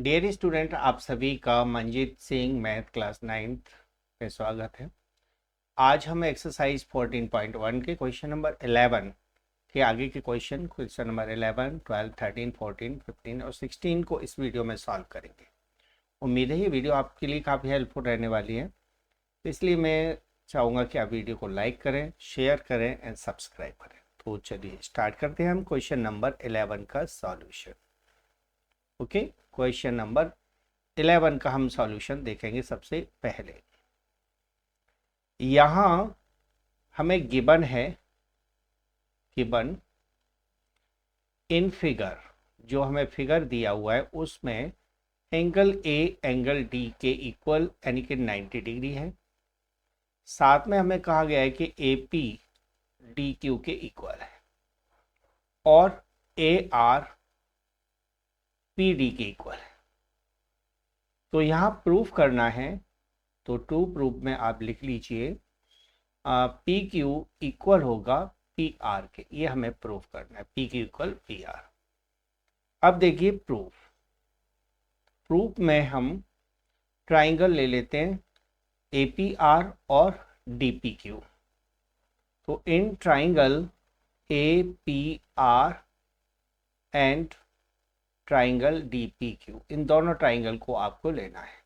Dear student, आप सभी का Manjeet Singh math class 9th में स्वागत है। आज हम एक्सरसाइज 14.1 के क्वेश्चन नंबर 11 के आगे के क्वेश्चन नंबर 11, 12, 13, 14, 15 और 16 को इस वीडियो में सॉल्व करेंगे। उम्मीद है ये वीडियो आपके लिए काफ़ी हेल्पफुल रहने वाली है, इसलिए मैं चाहूँगा कि आप वीडियो को लाइक करें, शेयर करें एंड सब्सक्राइब करें। तो चलिए स्टार्ट करते हैं हम क्वेश्चन नंबर 11 का सॉल्यूशन। ओके, क्वेश्चन नंबर 11 का हम सॉल्यूशन देखेंगे। सबसे पहले यहाँ हमें गिवन है, गिवन इन फिगर, जो हमें फिगर दिया हुआ है उसमें एंगल ए एंगल डी के इक्वल यानी कि 90 डिग्री है। साथ में हमें कहा गया है कि ए पी डी क्यू के इक्वल है और ए आर पी डी के इक्वल है। तो यहाँ प्रूफ करना है, तो टू प्रूफ में आप लिख लीजिए पी क्यू इक्वल होगा पी आर के। ये हमें प्रूफ करना है, P Q equal P R. अब देखिए प्रूफ में हम ट्राइंगल ले लेते हैं ए पी आर और डी पी क्यू। तो इन triangle A P R and triangle D P Q, इन दोनों ट्राइंगल को आपको लेना है।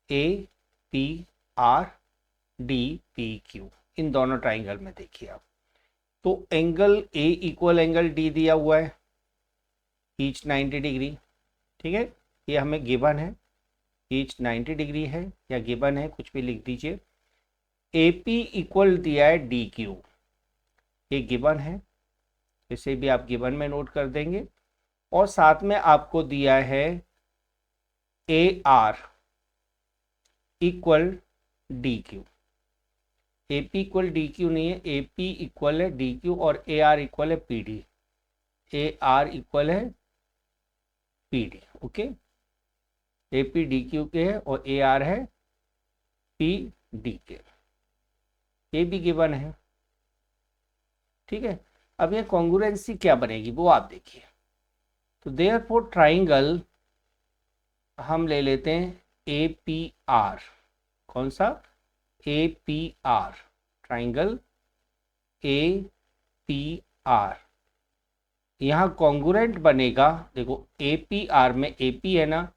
A P R D P Q, इन दोनों ट्राइंगल में देखिए आप, तो एंगल ए इक्वल एंगल डी दिया हुआ है, ईच 90 डिग्री। ठीक है, ये हमें गिवन है, ईच 90 डिग्री है या गिवन है, कुछ भी लिख दीजिए। ए पी इक्वल दिया है डी क्यू, ये गिवन है, इसे भी आप गिवन में नोट कर देंगे। और साथ में आपको दिया है A R equal D Q. A P equal D Q नहीं है, ए पी इक्वल है डी क्यू और ए आर इक्वल है P D. A R equal है P D. Okay, A P D Q के है और ए आर है पी डी के, ये भी गिवन है। ठीक है, अब ये कॉन्ग्रुएंसी क्या बनेगी वो आप देखिए। तो देयरफॉर ट्राइंगल हम ले लेते हैं ए पी आर। कौन सा? ए P are, triangle A P are. यहाँ कॉन्ग्रुएंट बनेगा, देखो ए पी आर में ए पी है ना,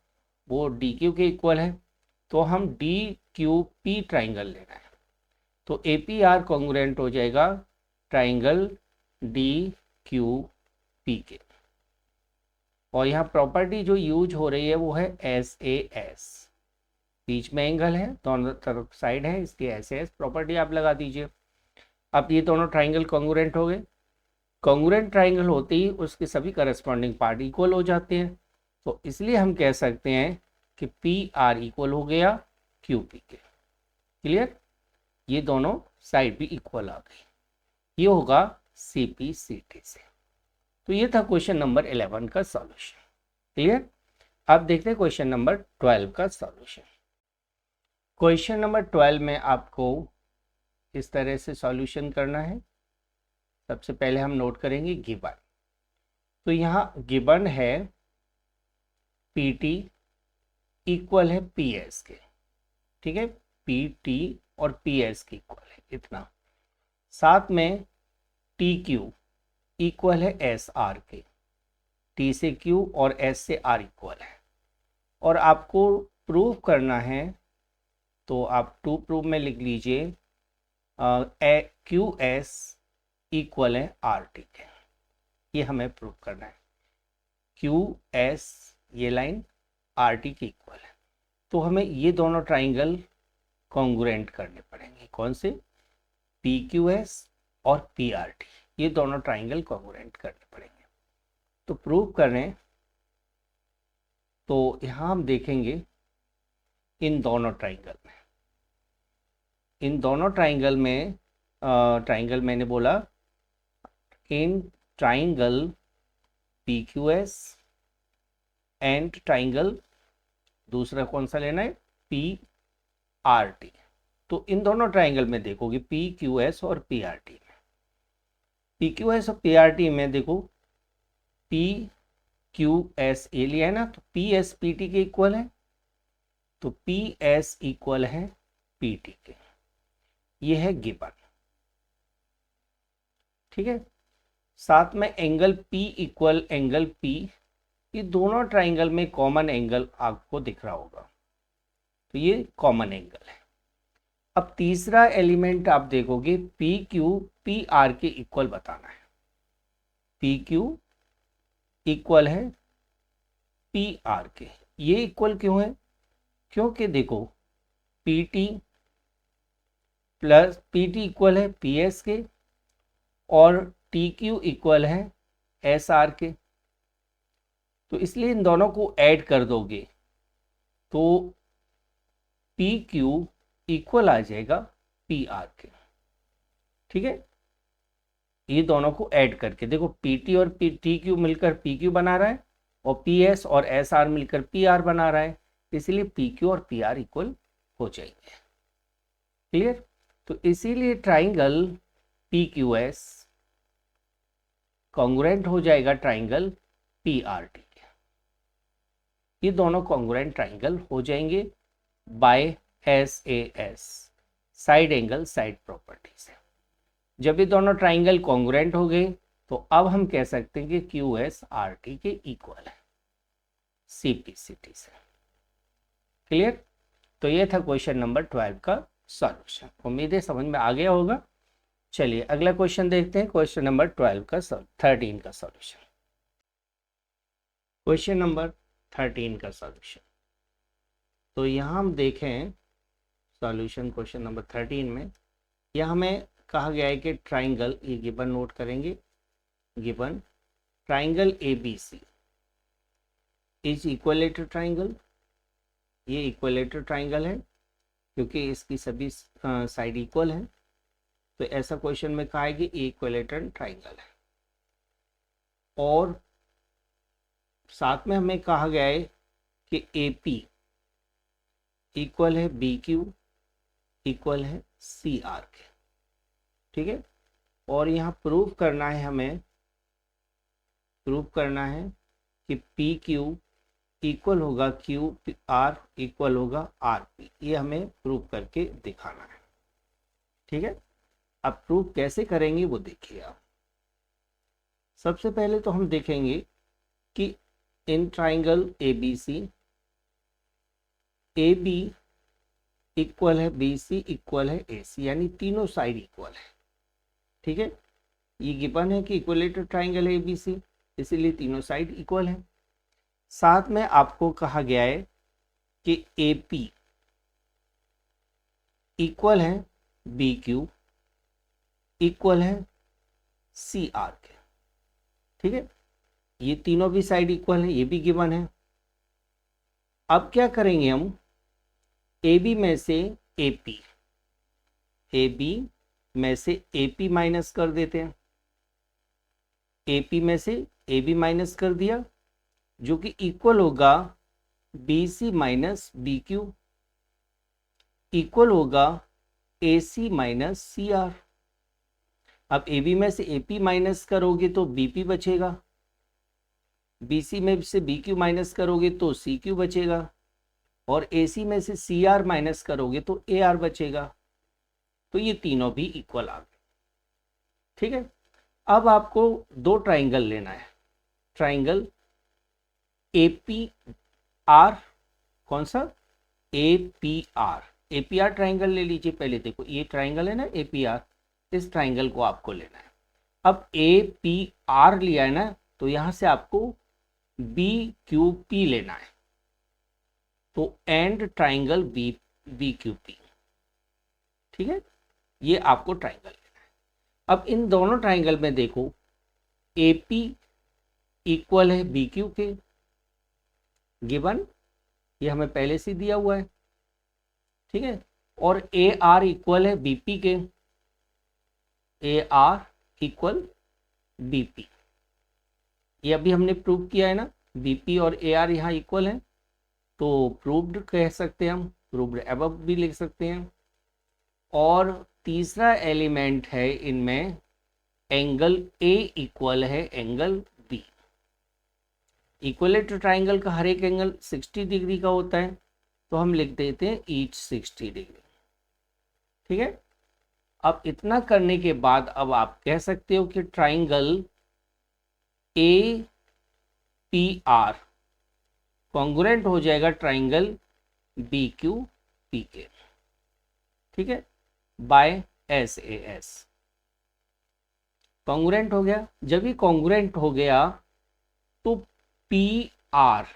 वो डी क्यू के इक्वल है, तो हम डी क्यू पी ट्राइंगल लेना है। तो ए पी आर कॉन्ग्रुएंट हो जाएगा ट्राइंगल डी क्यू पी के। और यहाँ प्रॉपर्टी जो यूज हो रही है वो है एस ए एस, बीच में एंगल है, दोनों तरफ साइड है, इसकी एस ए एस प्रॉपर्टी आप लगा दीजिए। अब ये दोनों ट्राइंगल कॉन्ग्रुएंट हो गए। कॉन्ग्रुएंट ट्राइंगल होते ही उसके सभी करस्पॉन्डिंग पार्ट इक्वल हो जाते हैं, तो इसलिए हम कह सकते हैं कि पी आर इक्वल हो गया क्यू पी के। क्लियर? ये दोनों साइड भी इक्वल आ गई, ये होगा सी पी सी टी से। तो ये था क्वेश्चन नंबर 11 का सॉल्यूशन। क्लियर? अब देखते हैं क्वेश्चन नंबर 12 का सॉल्यूशन। क्वेश्चन नंबर 12 में आपको इस तरह से सॉल्यूशन करना है। सबसे पहले हम नोट करेंगे गिवन। तो यहाँ गिवन है पी टी इक्वल है पी एस के। ठीक है, पी टी और पी एस के इक्वल है इतना। साथ में टी क्यू इक्वल है एस आर के, टी से क्यू और एस से आर इक्वल है। और आपको प्रूव करना है, तो आप टू प्रूव में लिख लीजिए क्यू एस इक्वल है आर टी के। ये हमें प्रूव करना है, क्यू एस ये लाइन आर टी के इक्वल है। तो हमें ये दोनों ट्राइंगल कॉन्ग्रुएंट करने पड़ेंगे। कौन से? पी क्यू एस और पी आर टी, ये दोनों ट्राइंगल कॉन्ग्रुएंट करने पड़ेंगे। तो प्रूव करें, तो यहाँ हम देखेंगे इन दोनों ट्राइंगल में, इन दोनों ट्राइंगल में ट्राइंगल मैंने बोला in triangle P Q S and triangle दूसरा कौन सा लेना है? P R T. तो इन दोनों ट्राइंगल में देखोगे पी क्यू एस और पी आर टी में, पी क्यू एस और पी आर टी में देखो पी क्यू एस ए लिया है ना, तो पी एस पी टी के इक्वल है, तो पी एस इक्वल है पी टी के, ये है गिवन। ठीक है, साथ में angle P equal angle P, ये दोनों ट्राइंगल में कॉमन एंगल आपको दिख रहा होगा, तो ये कॉमन एंगल है। अब तीसरा एलिमेंट आप देखोगे, पी क्यू पी आर के इक्वल बताना है। पी क्यू इक्वल है पी आर के, ये इक्वल क्यों है? क्योंकि देखो P T plus P T equal है पी एस के और टी क्यू इक्वल है एस आर के, तो इसलिए इन दोनों को ऐड कर दोगे तो पी क्यू इक्वल आ जाएगा पी आर के। ठीक है, ये दोनों को ऐड करके देखो, पी टी और टी क्यू मिलकर पी क्यू बना रहा है और पी एस और एस आर मिलकर पी आर बना रहा है, इसलिए पी क्यू और पी आर इक्वल हो जाएंगे। क्लियर? तो इसीलिए triangle P Q S congruent हो जाएगा ट्राइंगल पी आर टी के। ये दोनों कॉन्ग्रुएंट ट्राइंगल हो जाएंगे by S A S, side angle side property से। जब ये दोनों ट्राइंगल कॉन्ग्रुएंट हो गए तो अब हम कह सकते हैं कि क्यू एस आर टी के इक्वल है सी पी सी टी से। क्लियर? तो ये था क्वेश्चन नंबर 12 का सॉल्यूशन। उम्मीद है समझ में आ गया होगा। चलिए अगला क्वेश्चन देखते हैं, क्वेश्चन नंबर 13 का सॉल्यूशन। क्वेश्चन नंबर 13 का सॉल्यूशन, तो यहाँ हम देखें सॉल्यूशन क्वेश्चन नंबर 13 में, यह हमें कहा गया है कि ट्राइंगल, ये गिवन नोट करेंगे, given triangle A B C is equilateral triangle, ये इक्विलेटरल ट्राइंगल है क्योंकि इसकी सभी साइड इक्वल है, तो ऐसा क्वेश्चन में कहा है कि इक्विलेटरल ट्राइंगल है। और साथ में हमें कहा गया है कि ए पी इक्वल है बी क्यू इक्वल है सी आर के। ठीक है, और यहाँ प्रूव करना है, हमें प्रूव करना है कि पी क्यू इक्वल होगा क्यू आर इक्वल होगा आर पी, ये हमें प्रूव करके दिखाना है। ठीक है, अब प्रूव कैसे करेंगे वो देखिए आप। सबसे पहले तो हम देखेंगे कि इन triangle A B C, A B equal है बी सी इक्वल है ए सी, यानी तीनों साइड इक्वल है। ठीक है, ये गिवन है कि इक्विलेटरल ट्राइंगल है ए बी सी, इसीलिए तीनों साइड इक्वल है। साथ में आपको कहा गया है कि ए पी इक्वल है बी क्यू इक्वल है सी आर के। ठीक है, ये तीनों भी साइड इक्वल है, ये भी गिवन है। अब क्या करेंगे हम, ए बी में से ए पी, ए बी में से ए पी माइनस कर देते हैं। ए पी में से ए बी माइनस कर दिया, जो कि इक्वल होगा B C minus B Q, equal होगा A C minus C R. अब ए बी में से ए पी माइनस करोगे तो बी पी बचेगा, बी सी में से बी क्यू माइनस करोगे तो सी क्यू बचेगा, और ए सी में से सी आर माइनस करोगे तो ए आर बचेगा। तो ये तीनों भी इक्वल आ गए। ठीक है, अब आपको दो ट्राइंगल लेना है, ट्राइंगल ए पी आर, कौन सा, ए P are, A P R triangle ले लीजिए। पहले देखो ये ट्राइंगल है ना ए पी आर, इस ट्राइंगल को आपको लेना है। अब ए पी आर लिया है ना, तो यहां से आपको बी क्यू पी लेना है, तो and triangle B B Q P. ठीक है, ये आपको ट्राइंगल लेना है। अब इन दोनों ट्राइंगल में देखो, ए पी इक्वल है बी क्यू के, गिवन, ये हमें पहले से दिया हुआ है। ठीक है, और ए आर इक्वल है बी पी के, A R equal B P, ये अभी हमने प्रूव किया है ना, बी पी और ए आर यहाँ इक्वल है, तो प्रूव्ड कह सकते हैं हम, प्रूव्ड अबव भी लिख सकते हैं। और तीसरा एलिमेंट है इनमें, एंगल ए इक्वल है एंगल बी। इक्विलेटरल ट्राइंगल का हर एक एंगल 60 डिग्री का होता है, तो हम लिख देते हैं ईच 60 डिग्री। ठीक है, अब इतना करने के बाद अब आप कह सकते हो कि triangle A P are congruent हो जाएगा ट्राइंगल बी क्यू पी के। ठीक है, by S A S congruent हो गया। जब ये कॉन्ग्रुएंट हो गया तो पी आर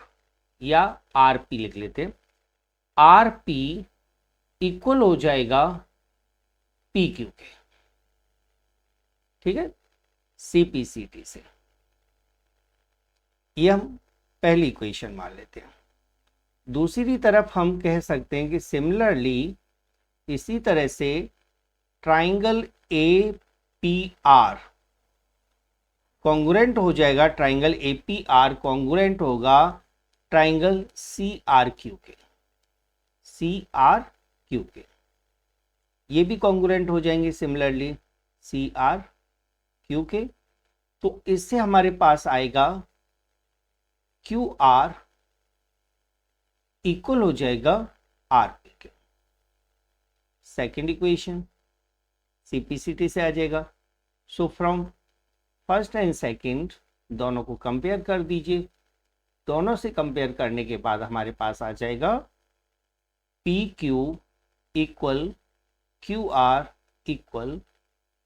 या आर पी लिख लेते हैं, आर पी इक्वल हो जाएगा पी क्यू के। ठीक है, सीपीसीटी से ये हम पहली इक्वेशन मान लेते हैं। दूसरी तरफ हम कह सकते हैं कि सिमिलरली इसी तरह से triangle A P are congruent हो जाएगा, triangle A P are congruent होगा ट्राइंगल सी आर क्यू के, सी आर क्यू के। ये भी कॉन्ग्रुएंट हो जाएंगे सिमिलरली सी आर क्यू के। तो इससे हमारे पास आएगा क्यू आर इक्वल हो जाएगा आर पी के। सेकेंड इक्वेशन सीपीसीटी से आ जाएगा। So from first and second दोनों को कंपेयर कर दीजिए। दोनों से कंपेयर करने के बाद हमारे पास आ जाएगा P Q equal Q R equal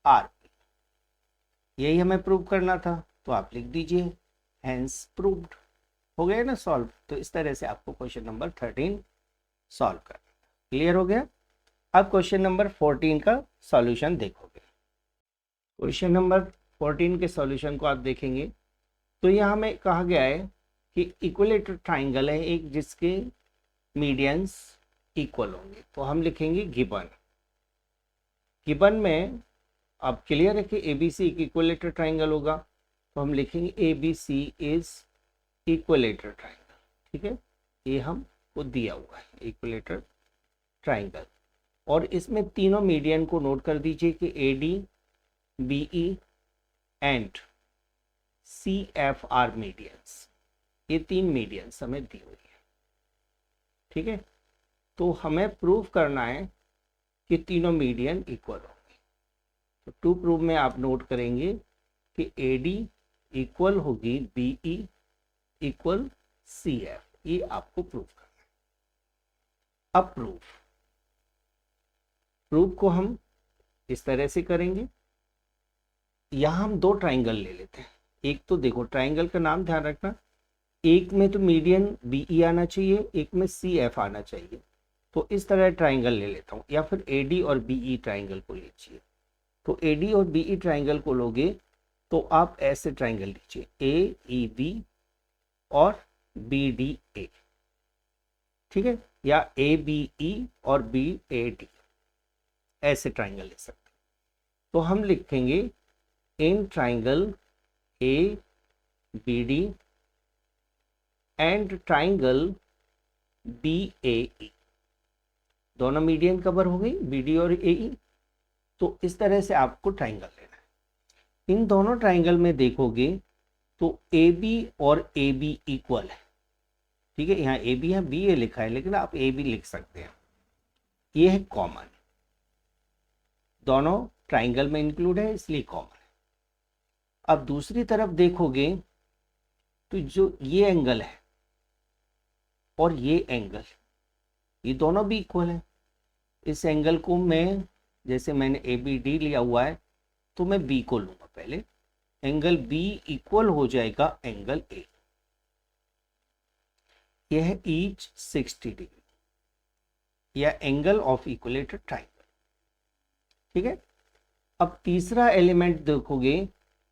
R P. यही हमें प्रूव करना था, तो आप लिख दीजिए हेंस प्रूव्ड। हो गया ना सॉल्व। तो इस तरह से आपको क्वेश्चन नंबर 13 सॉल्व करना। क्लियर हो गया। अब क्वेश्चन नंबर 14 का सॉल्यूशन देखोगे। क्वेश्चन नंबर 14 के सॉल्यूशन को आप देखेंगे तो यहाँ हमें कहा गया है कि इक्विलेटरल ट्राइंगल है एक जिसके मीडियंस इक्वल होंगे। तो हम लिखेंगे गिवन। गिवन में अब क्लियर है कि ABC एक इक्विलेटरल ट्राइंगल होगा, तो हम लिखेंगे ABC इज इक्विलेटरल ट्राइंगल। ठीक है, ये हमको दिया हुआ है इक्विलेटरल ट्राइंगल। और इसमें तीनों मीडियन को नोट कर दीजिए कि AD, BE and CF are medians. ये तीन मीडियंस हमें दी हुई है। ठीक है, तो हमें प्रूव करना है कि तीनों मीडियन इक्वल होंगे। तो टू प्रूव में आप नोट करेंगे कि AD इक्वल होगी BE इक्वल CF। ये आपको प्रूव करना है। अब प्रूफ को हम इस तरह से करेंगे। यहां हम दो ट्राइंगल ले लेते हैं। एक तो देखो ट्राइंगल का नाम ध्यान रखना, एक में तो मीडियन BE आना चाहिए, एक में CF आना चाहिए। तो इस तरह ट्राइंगल ले लेता हूं, या फिर AD और BE ट्राइंगल को लीजिए। तो AD और BE ट्राइंगल को लोगे तो आप ऐसे ट्राइंगल लीजिए AEB और BDA। ठीक है, या ABE और BAD, ऐसे ट्राइंगल ले सकते। तो हम लिखेंगे in triangle ABD and triangle BAE। दोनों मीडियन कवर हो गई BD और AE। तो इस तरह से आपको ट्राइंगल लेना है। इन दोनों ट्राइंगल में देखोगे तो AB और AB इक्वल है। ठीक है, यहाँ AB है, BA लिखा है, लेकिन आप AB लिख सकते हैं। ये है कॉमन, दोनों ट्राइंगल में इंक्लूड है इसलिए कॉमन है। अब दूसरी तरफ देखोगे तो जो ये एंगल है और ये एंगल, ये दोनों भी इक्वल है। इस एंगल को मैं, जैसे मैंने ABD लिया हुआ है, तो मैं B को लूंगा पहले। एंगल B इक्वल हो जाएगा एंगल A। यह है ईच 60 डिग्री या एंगल ऑफ इक्विलेटरल ट्राइंगल। ठीक है, अब तीसरा एलिमेंट देखोगे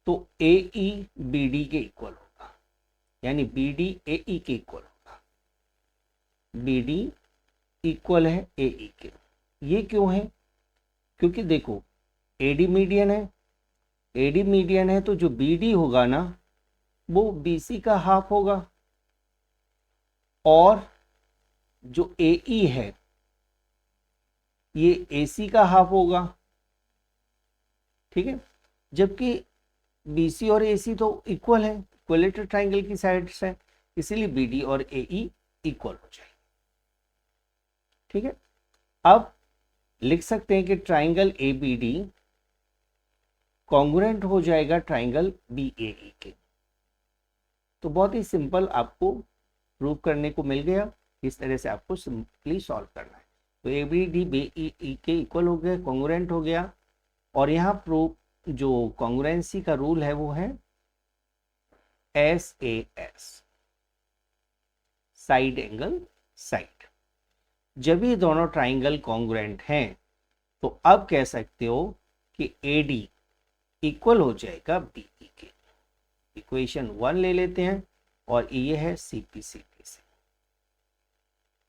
तो AE BD के इक्वल होगा, यानी BD AE के इक्वल होगा। BD इक्वल है AE के। ये क्यों है? क्योंकि देखो AD मीडियन है, AD मीडियन है तो जो BD होगा ना वो BC का हाफ होगा, और जो AE है ये AC का हाफ होगा। ठीक है, जबकि BC और AC तो इक्वल है, इक्विलेटरल ट्राइंगल की साइड्स है, इसीलिए बी डी और ए ई इक्वल हो जाएगी। ठीक है, अब लिख सकते हैं कि triangle A B D congruent हो जाएगा ट्राइंगल बी ए ई के। तो बहुत ही सिंपल आपको प्रूव करने को मिल गया, इस तरह से आपको सिंपली सॉल्व करना है। तो A B D B E के इक्वल हो गया, कॉन्ग्रुएंट हो गया। और यहाँ प्रूव जो कॉन्ग्रुएंसी का रूल है वो है SAS, साइड एंगल साइड। जब ये दोनों ट्राइंगल कॉन्ग्रुएंट हैं तो अब कह सकते हो कि AD इक्वल हो जाएगा BE के। इक्वेशन 1 ले लेते हैं और ये है CPCT से।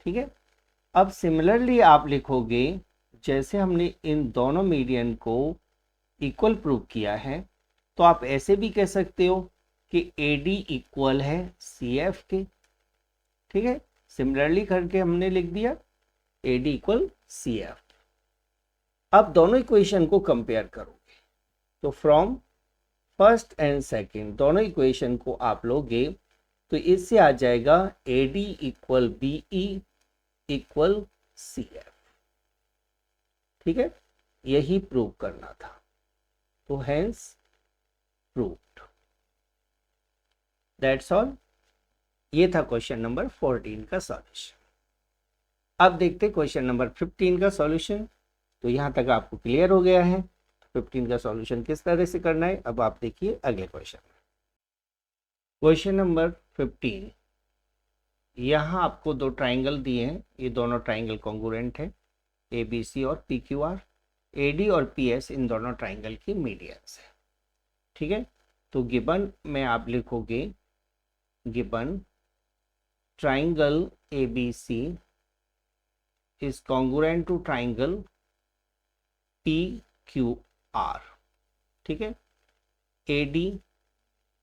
ठीक है, अब सिमिलरली आप लिखोगे जैसे हमने इन दोनों मीडियन को इक्वल प्रूव किया है, तो आप ऐसे भी कह सकते हो कि AD इक्वल है CF के। ठीक है, सिमिलरली करके हमने लिख दिया AD इक्वल CF। अब दोनों इक्वेशन को कंपेयर करोगे तो फ्रॉम फर्स्ट एंड सेकेंड दोनों इक्वेशन को आप लोगे तो इससे आ जाएगा AD equal BE equal CF। ठीक है, यही प्रूव करना था, तो हेंस प्रूव्ड। That's all. ये था क्वेश्चन नंबर 14 का सॉल्यूशन। अब देखते क्वेश्चन नंबर 15 का सॉल्यूशन। तो यहाँ तक आपको क्लियर हो गया है 15 का सॉल्यूशन किस तरह से करना है। अब आप देखिए अगले क्वेश्चन में। क्वेश्चन नंबर 15, यहाँ आपको दो ट्राइंगल दिए हैं, ये दोनों ट्राइंगल कॉन्ग्रुएंट है, ABC और PQR। AD और PS इन दोनों ट्राइंगल की मीडियंस है। ठीक है, तो गिवन में आप लिखोगे given triangle ABC is congruent to triangle PQR। ठीक है, AD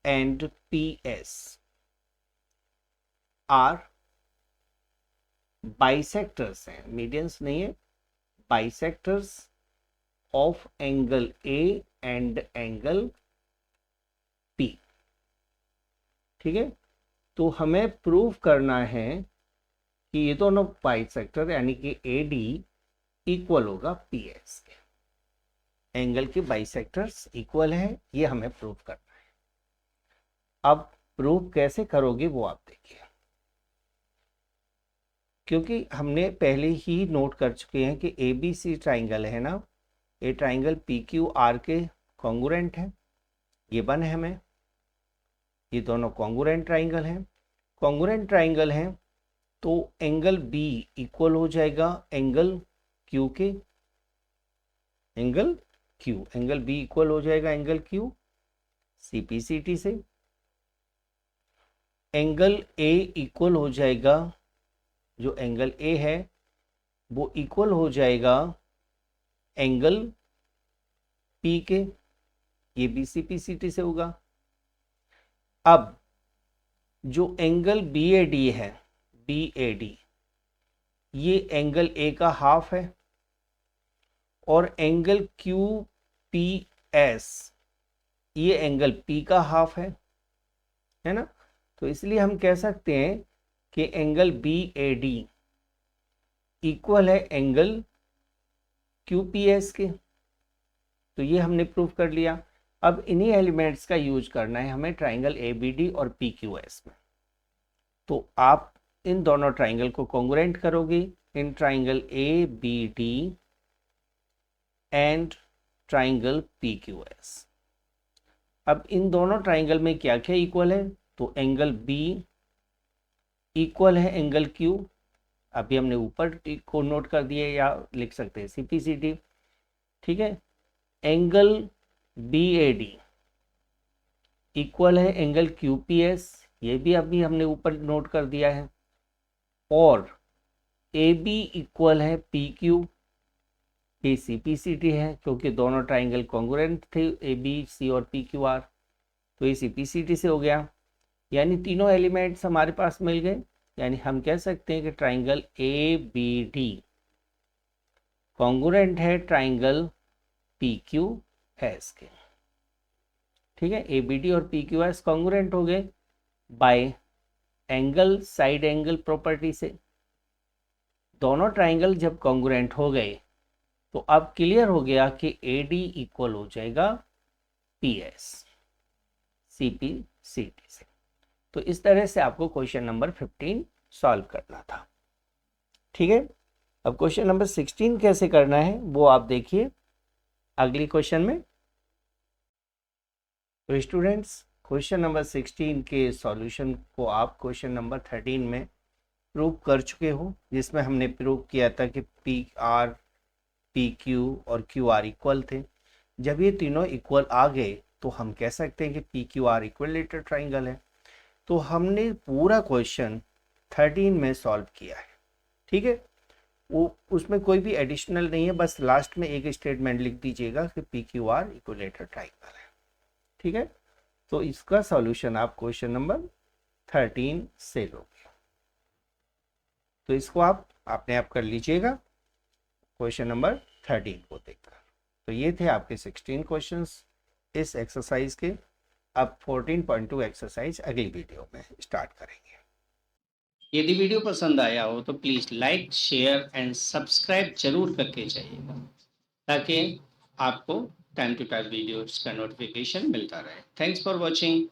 and PS are bisectors हैं, मीडियंस नहीं है, bisectors of angle A and angle P। ठीक है, तो हमें प्रूव करना है कि ये दोनों बाइसेक्टर यानी कि AD इक्वल होगा PS के। एंगल के बाइसेक्टर्स इक्वल है, ये हमें प्रूव करना है। अब प्रूव कैसे करोगे वो आप देखिए, क्योंकि हमने पहले ही नोट कर चुके हैं कि ABC ट्राइंगल है ना, ये ट्राइंगल PQR के कॉन्ग्रुएंट है, ये बन है हमें, ये दोनों कॉन्ग्रुएंट ट्राइंगल हैं। कॉन्ग्रुएंट ट्राइंगल हैं तो एंगल B इक्वल हो जाएगा एंगल Q के, एंगल B इक्वल हो जाएगा एंगल Q CPCT से। एंगल A इक्वल हो जाएगा, जो एंगल A है वो इक्वल हो जाएगा एंगल P के, ये भी CPCT से होगा। अब जो एंगल BAD है, BAD ये एंगल A का हाफ है और एंगल QPS ये एंगल P का हाफ है ना। तो इसलिए हम कह सकते हैं कि एंगल BAD इक्वल है एंगल QPS के। तो ये हमने प्रूव कर लिया। अब इन्हीं एलिमेंट्स का यूज करना है हमें ट्राइंगल ABD और PQS में। तो आप इन दोनों ट्राइंगल को कॉन्ग्रुएंट करोगे in triangle ABD and triangle PQS। अब इन दोनों ट्राइंगल में क्या क्या इक्वल है, तो एंगल B इक्वल है एंगल Q, अभी हमने ऊपर को नोट कर दिया या लिख सकते हैं CPCT। ठीक है, एंगल BAD इक्वल है एंगल QPS, ये भी अभी हमने ऊपर नोट कर दिया है। और AB इक्वल है PQ, ये CPCT है क्योंकि दोनों ट्राइंगल कॉन्ग्रुएंट थे ABC और PQR, तो ये CPCT से हो गया। यानी तीनों एलिमेंट्स हमारे पास मिल गए। यानी हम कह सकते हैं कि ट्राइंगल ABD कॉन्ग्रुएंट है ट्राइंगल PQS के। ठीक है, ABD और PQS कॉन्ग्रुएंट हो गए bye angle side angle property से। दोनों ट्राइंगल जब कॉन्ग्रुएंट हो गए तो अब क्लियर हो गया कि AD इक्वल हो जाएगा PS CP CT से। तो इस तरह से आपको क्वेश्चन नंबर 15 सॉल्व करना था। ठीक है, अब क्वेश्चन नंबर 16 कैसे करना है वो आप देखिए अगली क्वेश्चन में। तो स्टूडेंट्स, क्वेश्चन नंबर 16 के सॉल्यूशन को आप क्वेश्चन नंबर 13 में प्रूव कर चुके हो, जिसमें हमने प्रूव किया था कि PR PQ और QR इक्वल थे। जब ये तीनों इक्वल आ गए तो हम कह सकते हैं कि PQR इक्विलेटरल ट्राइंगल है। तो हमने पूरा क्वेश्चन 13 में सॉल्व किया है। ठीक है, वो उसमें कोई भी एडिशनल नहीं है, बस लास्ट में एक स्टेटमेंट लिख दीजिएगा कि PQR इक्विलेटरल ट्राइंगल है। ठीक है, तो इसका सॉल्यूशन आप क्वेश्चन नंबर 13 से लोगे। तो इसको आप अपने आप कर लीजिएगा क्वेश्चन नंबर 13 को देखकर। तो ये थे आपके 16 क्वेश्चंस इस एक्सरसाइज के। अब 14.2 एक्सरसाइज अगली वीडियो में स्टार्ट करेंगे। यदि वीडियो पसंद आया हो तो please like share and subscribe जरूर करके जाइएगा, ताकि आपको टाइम टू टाइम वीडियोस का नोटिफिकेशन मिलता रहे। Thanks for watching.